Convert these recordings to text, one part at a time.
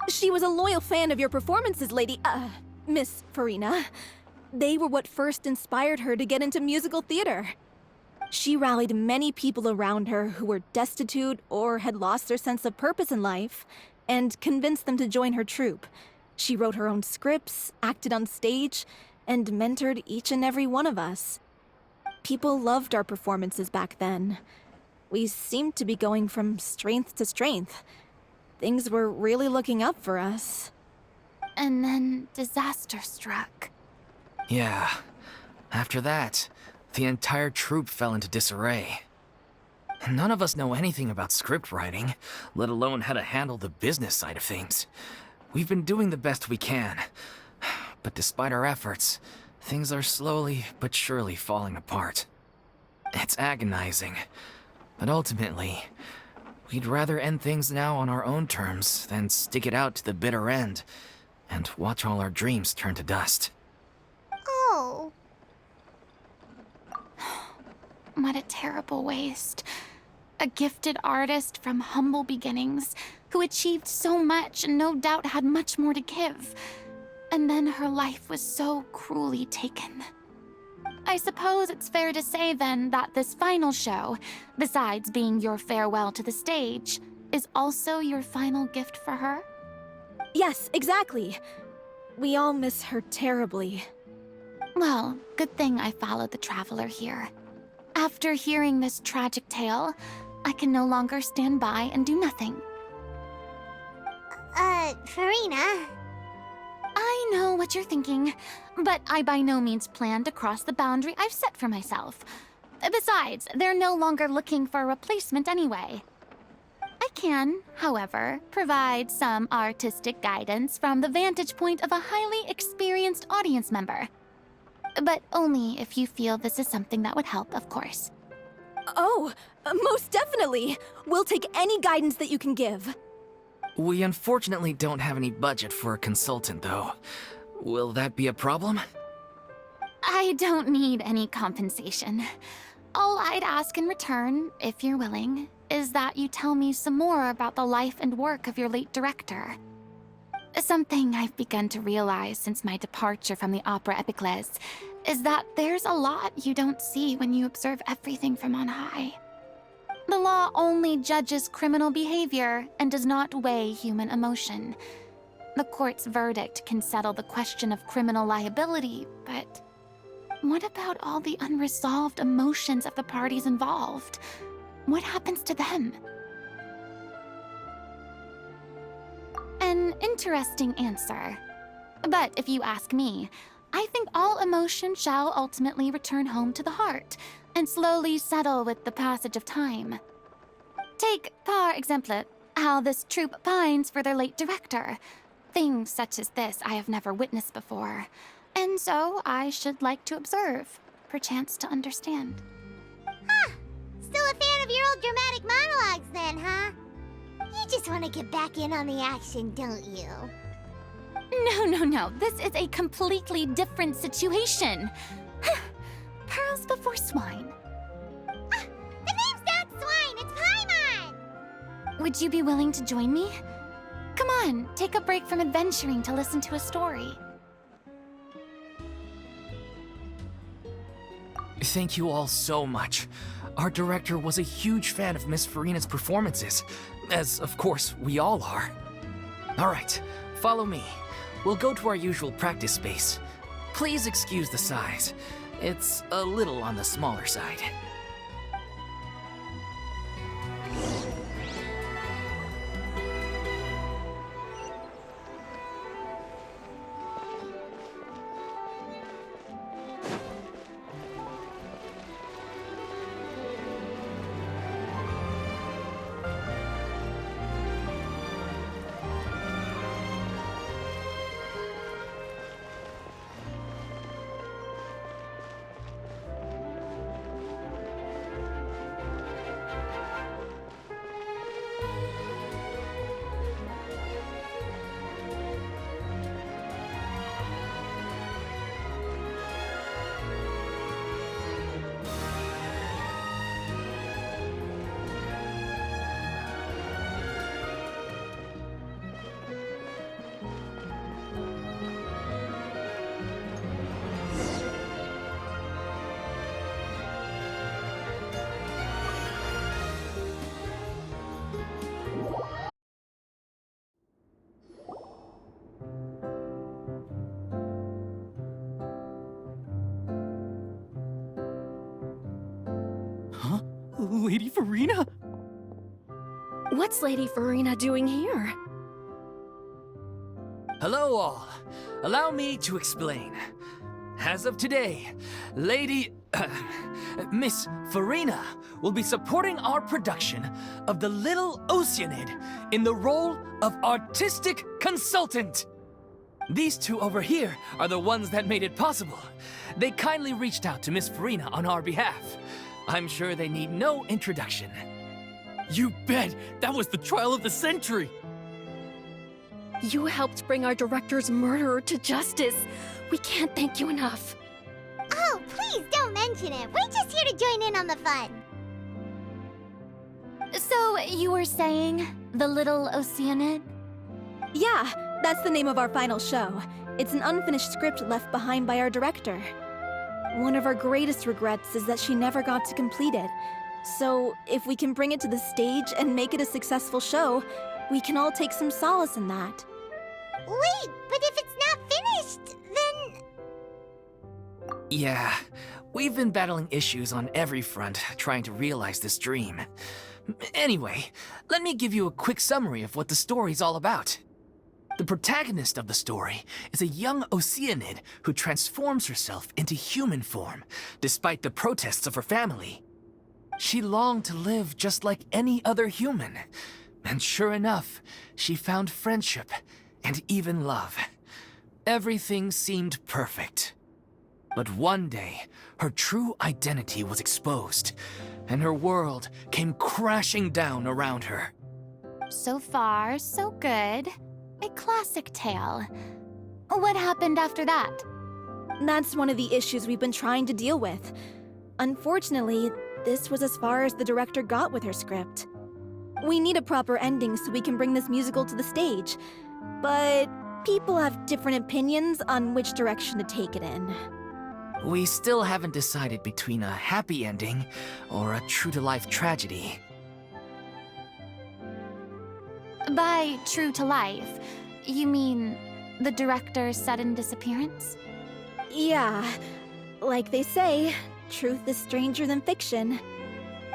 She was a loyal fan of your performances, Miss Farina. They were what first inspired her to get into musical theater. She rallied many people around her who were destitute or had lost their sense of purpose in life, and convinced them to join her troupe. She wrote her own scripts, acted on stage, and mentored each and every one of us. People loved our performances back then. We seemed to be going from strength to strength. Things were really looking up for us. And then disaster struck. Yeah. After that, the entire troupe fell into disarray. None of us know anything about script writing, let alone how to handle the business side of things. We've been doing the best we can, but despite our efforts, things are slowly but surely falling apart. It's agonizing, but ultimately, we'd rather end things now on our own terms than stick it out to the bitter end and watch all our dreams turn to dust. Oh. What a terrible waste. A gifted artist from humble beginnings, who achieved so much and no doubt had much more to give. And then her life was so cruelly taken. I suppose it's fair to say then that this final show, besides being your farewell to the stage, is also your final gift for her? Yes, exactly. We all miss her terribly. Well, good thing I followed the Traveler here. After hearing this tragic tale, I can no longer stand by and do nothing. Farina? I know what you're thinking, but I by no means plan to cross the boundary I've set for myself. Besides, they're no longer looking for a replacement anyway. I can, however, provide some artistic guidance from the vantage point of a highly experienced audience member. But only if you feel this is something that would help, of course. Oh, most definitely! We'll take any guidance that you can give. We unfortunately don't have any budget for a consultant, though. Will that be a problem? I don't need any compensation. All I'd ask in return, if you're willing, is that you tell me some more about the life and work of your late director. Something I've begun to realize since my departure from the Opera Epiclese is that there's a lot you don't see when you observe everything from on high. The law only judges criminal behavior and does not weigh human emotion. The court's verdict can settle the question of criminal liability, but what about all the unresolved emotions of the parties involved? What happens to them? An interesting answer. But if you ask me, I think all emotion shall ultimately return home to the heart and slowly settle with the passage of time. Take, par exemple, how this troupe pines for their late director. Things such as this I have never witnessed before, and so I should like to observe, perchance to understand. Huh. Still a fan of your old dramatic monologues then, huh? You just want to get back in on the action, don't you? No. This is a completely different situation. Pearls before swine. The name's not Swine, it's Paimon! Would you be willing to join me? Come on, take a break from adventuring to listen to a story. Thank you all so much. Our director was a huge fan of Miss Farina's performances, as of course we all are. All right, follow me. We'll go to our usual practice space. Please excuse the size. It's a little on the smaller side. Lady Farina? What's Lady Farina doing here? Hello, all. Allow me to explain. As of today, Miss Farina will be supporting our production of The Little Oceanid in the role of artistic consultant. These two over here are the ones that made it possible. They kindly reached out to Miss Farina on our behalf. I'm sure they need no introduction. You bet! That was the trial of the century! You helped bring our director's murderer to justice. We can't thank you enough. Oh, please don't mention it. We're just here to join in on the fun. So, you were saying The Little Oceanid? Yeah, that's the name of our final show. It's an unfinished script left behind by our director. One of our greatest regrets is that she never got to complete it. So, if we can bring it to the stage and make it a successful show, we can all take some solace in that. Wait, but if it's not finished, then... Yeah, we've been battling issues on every front trying to realize this dream. Anyway, let me give you a quick summary of what the story's all about. The protagonist of the story is a young Oceanid who transforms herself into human form, despite the protests of her family. She longed to live just like any other human, and sure enough, she found friendship and even love. Everything seemed perfect. But one day, her true identity was exposed, and her world came crashing down around her. So far, so good. A classic tale. What happened after that? That's one of the issues we've been trying to deal with. Unfortunately, this was as far as the director got with her script. We need a proper ending so we can bring this musical to the stage, but people have different opinions on which direction to take it in. We still haven't decided between a happy ending or a true-to-life tragedy. By true to life, you mean the director's sudden disappearance? Yeah, like they say, truth is stranger than fiction.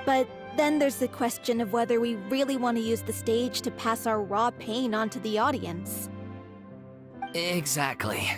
But then there's the question of whether we really want to use the stage to pass our raw pain onto the audience. Exactly.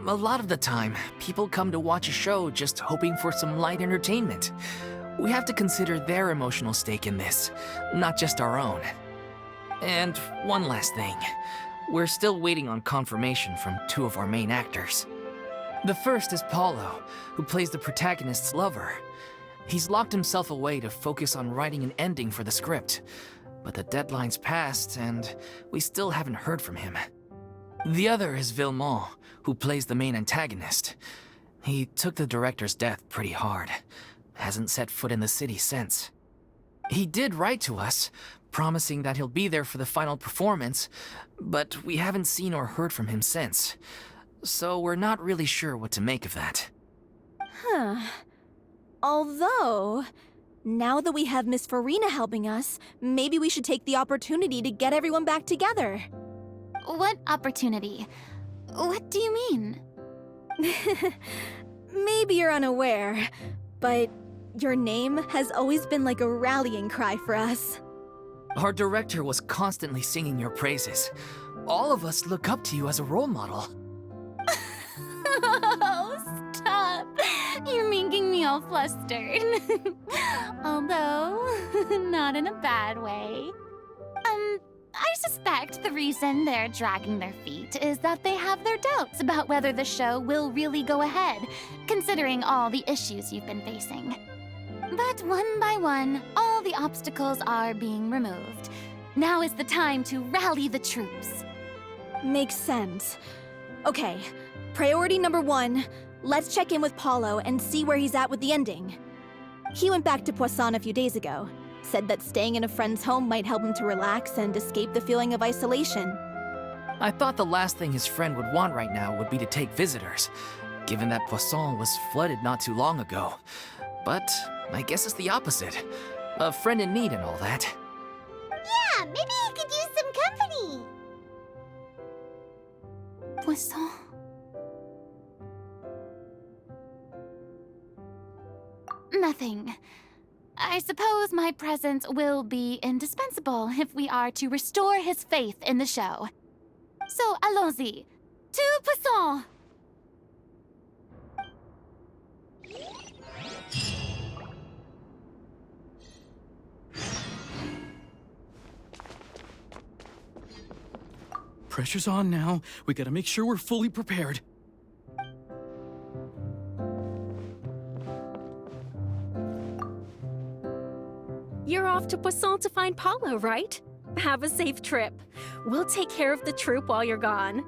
A lot of the time, people come to watch a show just hoping for some light entertainment. We have to consider their emotional stake in this, not just our own. And one last thing. We're still waiting on confirmation from two of our main actors. The first is Paulo, who plays the protagonist's lover. He's locked himself away to focus on writing an ending for the script, but the deadline's passed and we still haven't heard from him. The other is Villemont, who plays the main antagonist. He took the director's death pretty hard. Hasn't set foot in the city since. He did write to us, promising that he'll be there for the final performance, but we haven't seen or heard from him since. So we're not really sure what to make of that. Huh. Although, now that we have Miss Farina helping us, maybe we should take the opportunity to get everyone back together. What opportunity? What do you mean? Maybe you're unaware, but your name has always been like a rallying cry for us. Our director was constantly singing your praises. All of us look up to you as a role model. Oh, stop! You're making me all flustered. Although, not in a bad way. I suspect the reason they're dragging their feet is that they have their doubts about whether the show will really go ahead, considering all the issues you've been facing. But one by one, all the obstacles are being removed. Now is the time to rally the troops. Makes sense. Okay, priority number 1, let's check in with Paulo and see where he's at with the ending. He went back to Poisson a few days ago. Said that staying in a friend's home might help him to relax and escape the feeling of isolation. I thought the last thing his friend would want right now would be to take visitors, given that Poisson was flooded not too long ago. But I guess it's the opposite. A friend in need and all that. Yeah, maybe he could use some company. Poisson. Nothing. I suppose my presence will be indispensable if we are to restore his faith in the show. So, allons-y. Tout passons! Pressure's on now. We gotta make sure we're fully prepared. You're off to Poisson to find Paolo, right? Have a safe trip. We'll take care of the troop while you're gone.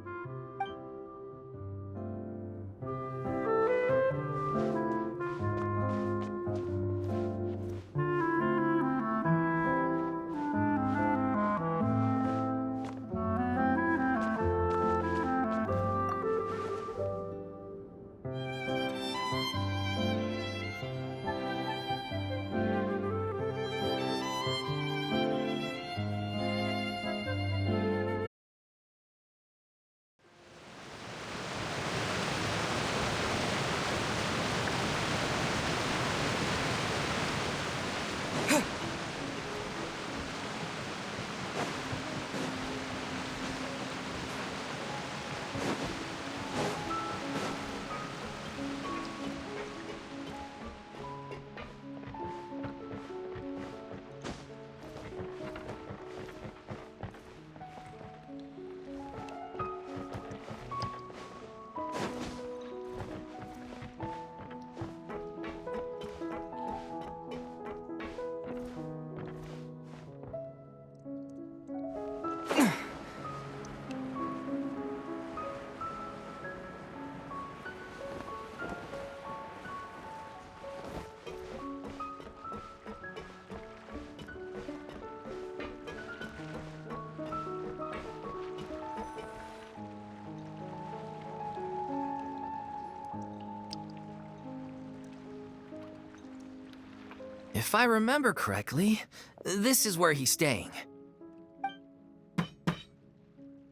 If I remember correctly, this is where he's staying.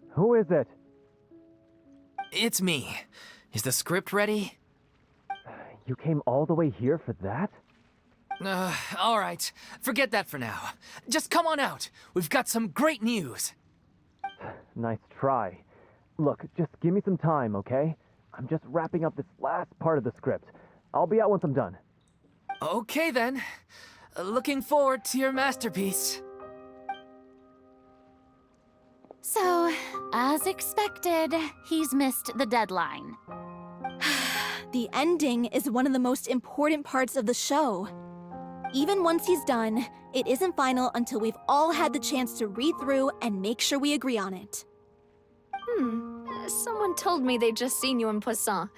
Who is it? It's me. Is the script ready? You came all the way here for that? All right. Forget that for now. Just come on out. We've got some great news. Nice try. Look, just give me some time, okay? I'm just wrapping up this last part of the script. I'll be out once I'm done. Okay then. Looking forward to your masterpiece. So, as expected, he's missed the deadline. The ending is one of the most important parts of the show. Even once he's done, it isn't final until we've all had the chance to read through and make sure we agree on it. Someone told me they'd just seen you in Poisson.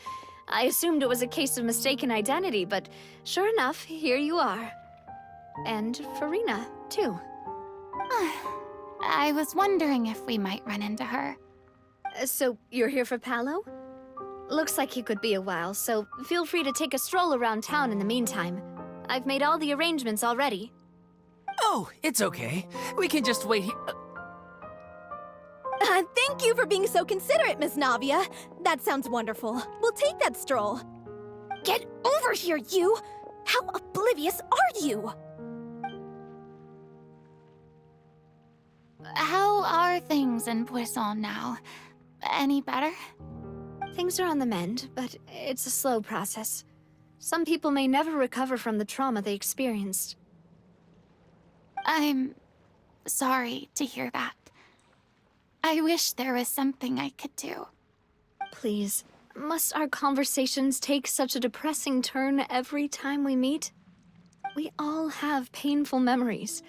I assumed it was a case of mistaken identity, but sure enough, here you are. And Farina, too. I was wondering if we might run into her. So, you're here for Paolo? Looks like he could be a while, so feel free to take a stroll around town in the meantime. I've made all the arrangements already. Oh, it's okay. We can just wait here. Thank you for being so considerate, Miss Navia. That sounds wonderful. We'll take that stroll. Get over here, you! How oblivious are you? How are things in Poisson now? Any better? Things are on the mend, but it's a slow process. Some people may never recover from the trauma they experienced. I'm sorry to hear that. I wish there was something I could do. Please, must our conversations take such a depressing turn every time we meet? We all have painful memories,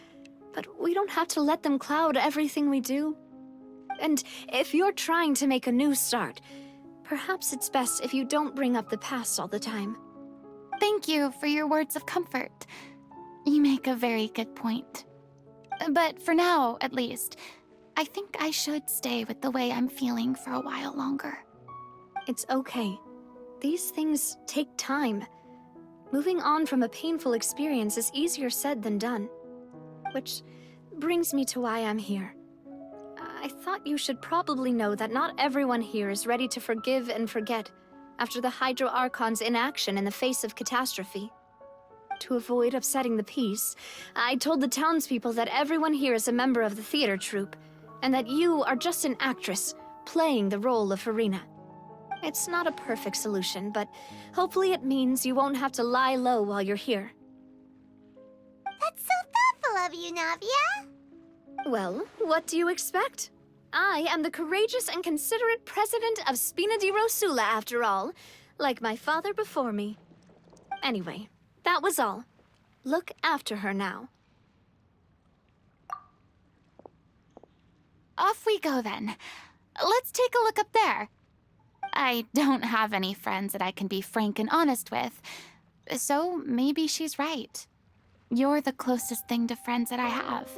but we don't have to let them cloud everything we do. And if you're trying to make a new start, perhaps it's best if you don't bring up the past all the time. Thank you for your words of comfort. You make a very good point. But for now, at least, I think I should stay with the way I'm feeling for a while longer. It's okay. These things take time. Moving on from a painful experience is easier said than done. Which brings me to why I'm here. I thought you should probably know that not everyone here is ready to forgive and forget after the Hydro Archon's inaction in the face of catastrophe. To avoid upsetting the peace, I told the townspeople that everyone here is a member of the theater troupe, and that you are just an actress playing the role of Farina. It's not a perfect solution, but hopefully it means you won't have to lie low while you're here. That's so thoughtful of you, Navia. Well, what do you expect? I am the courageous and considerate president of Spina di Rosula, after all, like my father before me. Anyway, that was all. Look after her now. Off we go then. Let's take a look up there. I don't have any friends that I can be frank and honest with, so maybe she's right. You're the closest thing to friends that I have.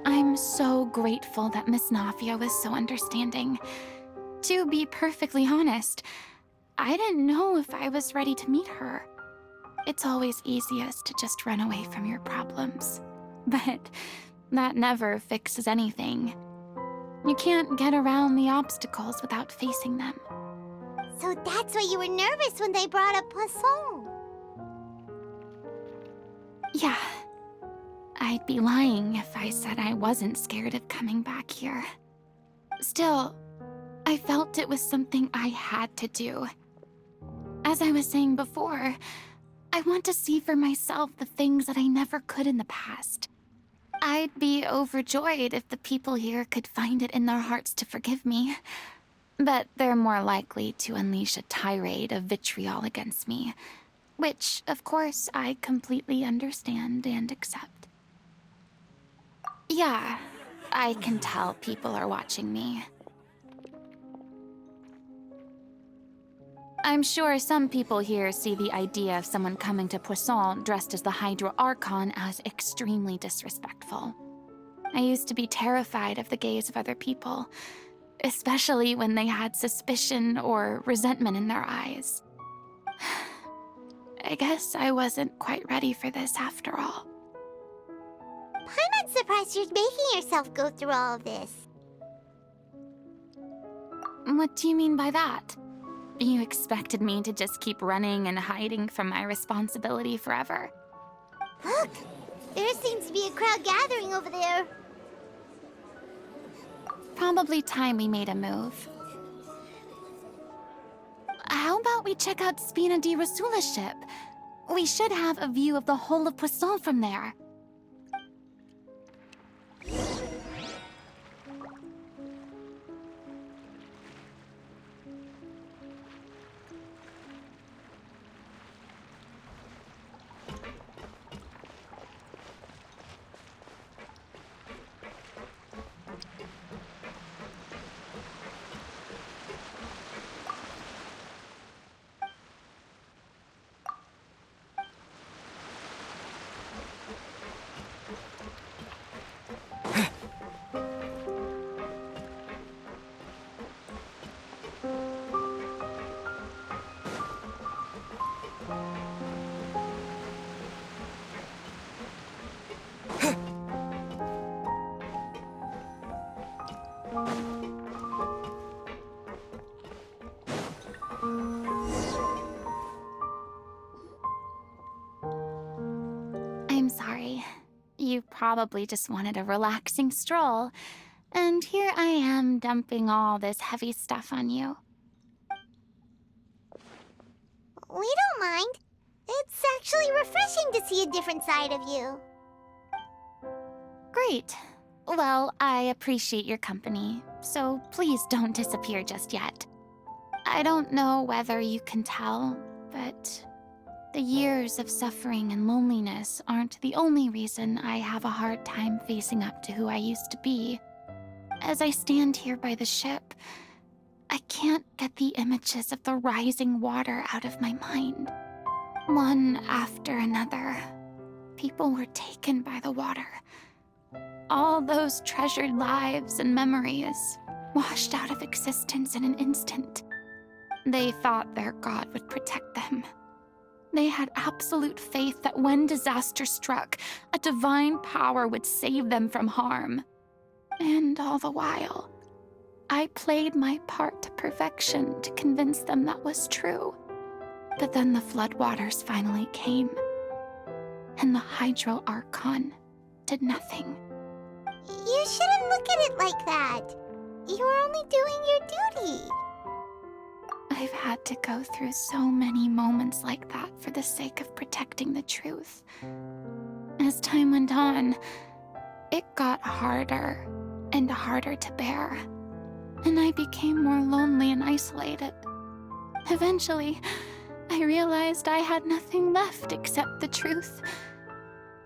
I'm so grateful that Miss Nafia was so understanding. To be perfectly honest, I didn't know if I was ready to meet her. It's always easiest to just run away from your problems. But that never fixes anything. You can't get around the obstacles without facing them. So that's why you were nervous when they brought up Poisson. Yeah. I'd be lying if I said I wasn't scared of coming back here. Still, I felt it was something I had to do. As I was saying before, I want to see for myself the things that I never could in the past. I'd be overjoyed if the people here could find it in their hearts to forgive me. But they're more likely to unleash a tirade of vitriol against me, which, of course, I completely understand and accept. Yeah, I can tell people are watching me. I'm sure some people here see the idea of someone coming to Poisson dressed as the Hydra Archon as extremely disrespectful. I used to be terrified of the gaze of other people, especially when they had suspicion or resentment in their eyes. I guess I wasn't quite ready for this after all. I'm not surprised you're making yourself go through all of this. What do you mean by that? You expected me to just keep running and hiding from my responsibility forever? Look! There seems to be a crowd gathering over there. Probably time we made a move. How about we check out Spina di Rosula's ship? We should have a view of the whole of Poisson from there. I'm sorry. You probably just wanted a relaxing stroll, and here I am dumping all this heavy stuff on you. We don't mind. It's actually refreshing to see a different side of you. Great. Well, I appreciate your company, so please don't disappear just yet. I don't know whether you can tell, but the years of suffering and loneliness aren't the only reason I have a hard time facing up to who I used to be. As I stand here by the ship, I can't get the images of the rising water out of my mind. One after another, people were taken by the water. All those treasured lives and memories washed out of existence in an instant. They thought their god would protect them. They had absolute faith that when disaster struck, a divine power would save them from harm. And all the while, I played my part to perfection to convince them that was true. But then the floodwaters finally came, and the Hydro Archon did nothing. You shouldn't look at it like that. You were only doing your duty. I've had to go through so many moments like that for the sake of protecting the truth. As time went on, it got harder and harder to bear, and I became more lonely and isolated. Eventually, I realized I had nothing left except the truth.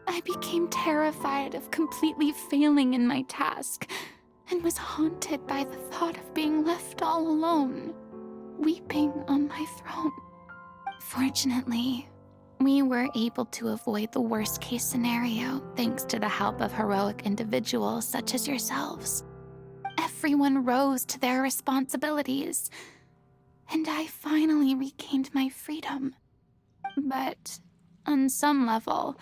I became terrified of completely failing in my task, and was haunted by the thought of being left all alone, weeping on my throne. Fortunately, we were able to avoid the worst-case scenario thanks to the help of heroic individuals such as yourselves. Everyone rose to their responsibilities, and I finally regained my freedom. But on some level,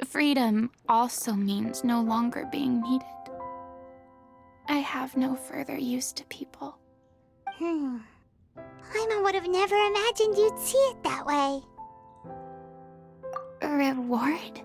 freedom also means no longer being needed. I have no further use to people. Paimon would have never imagined you'd see it that way. A reward?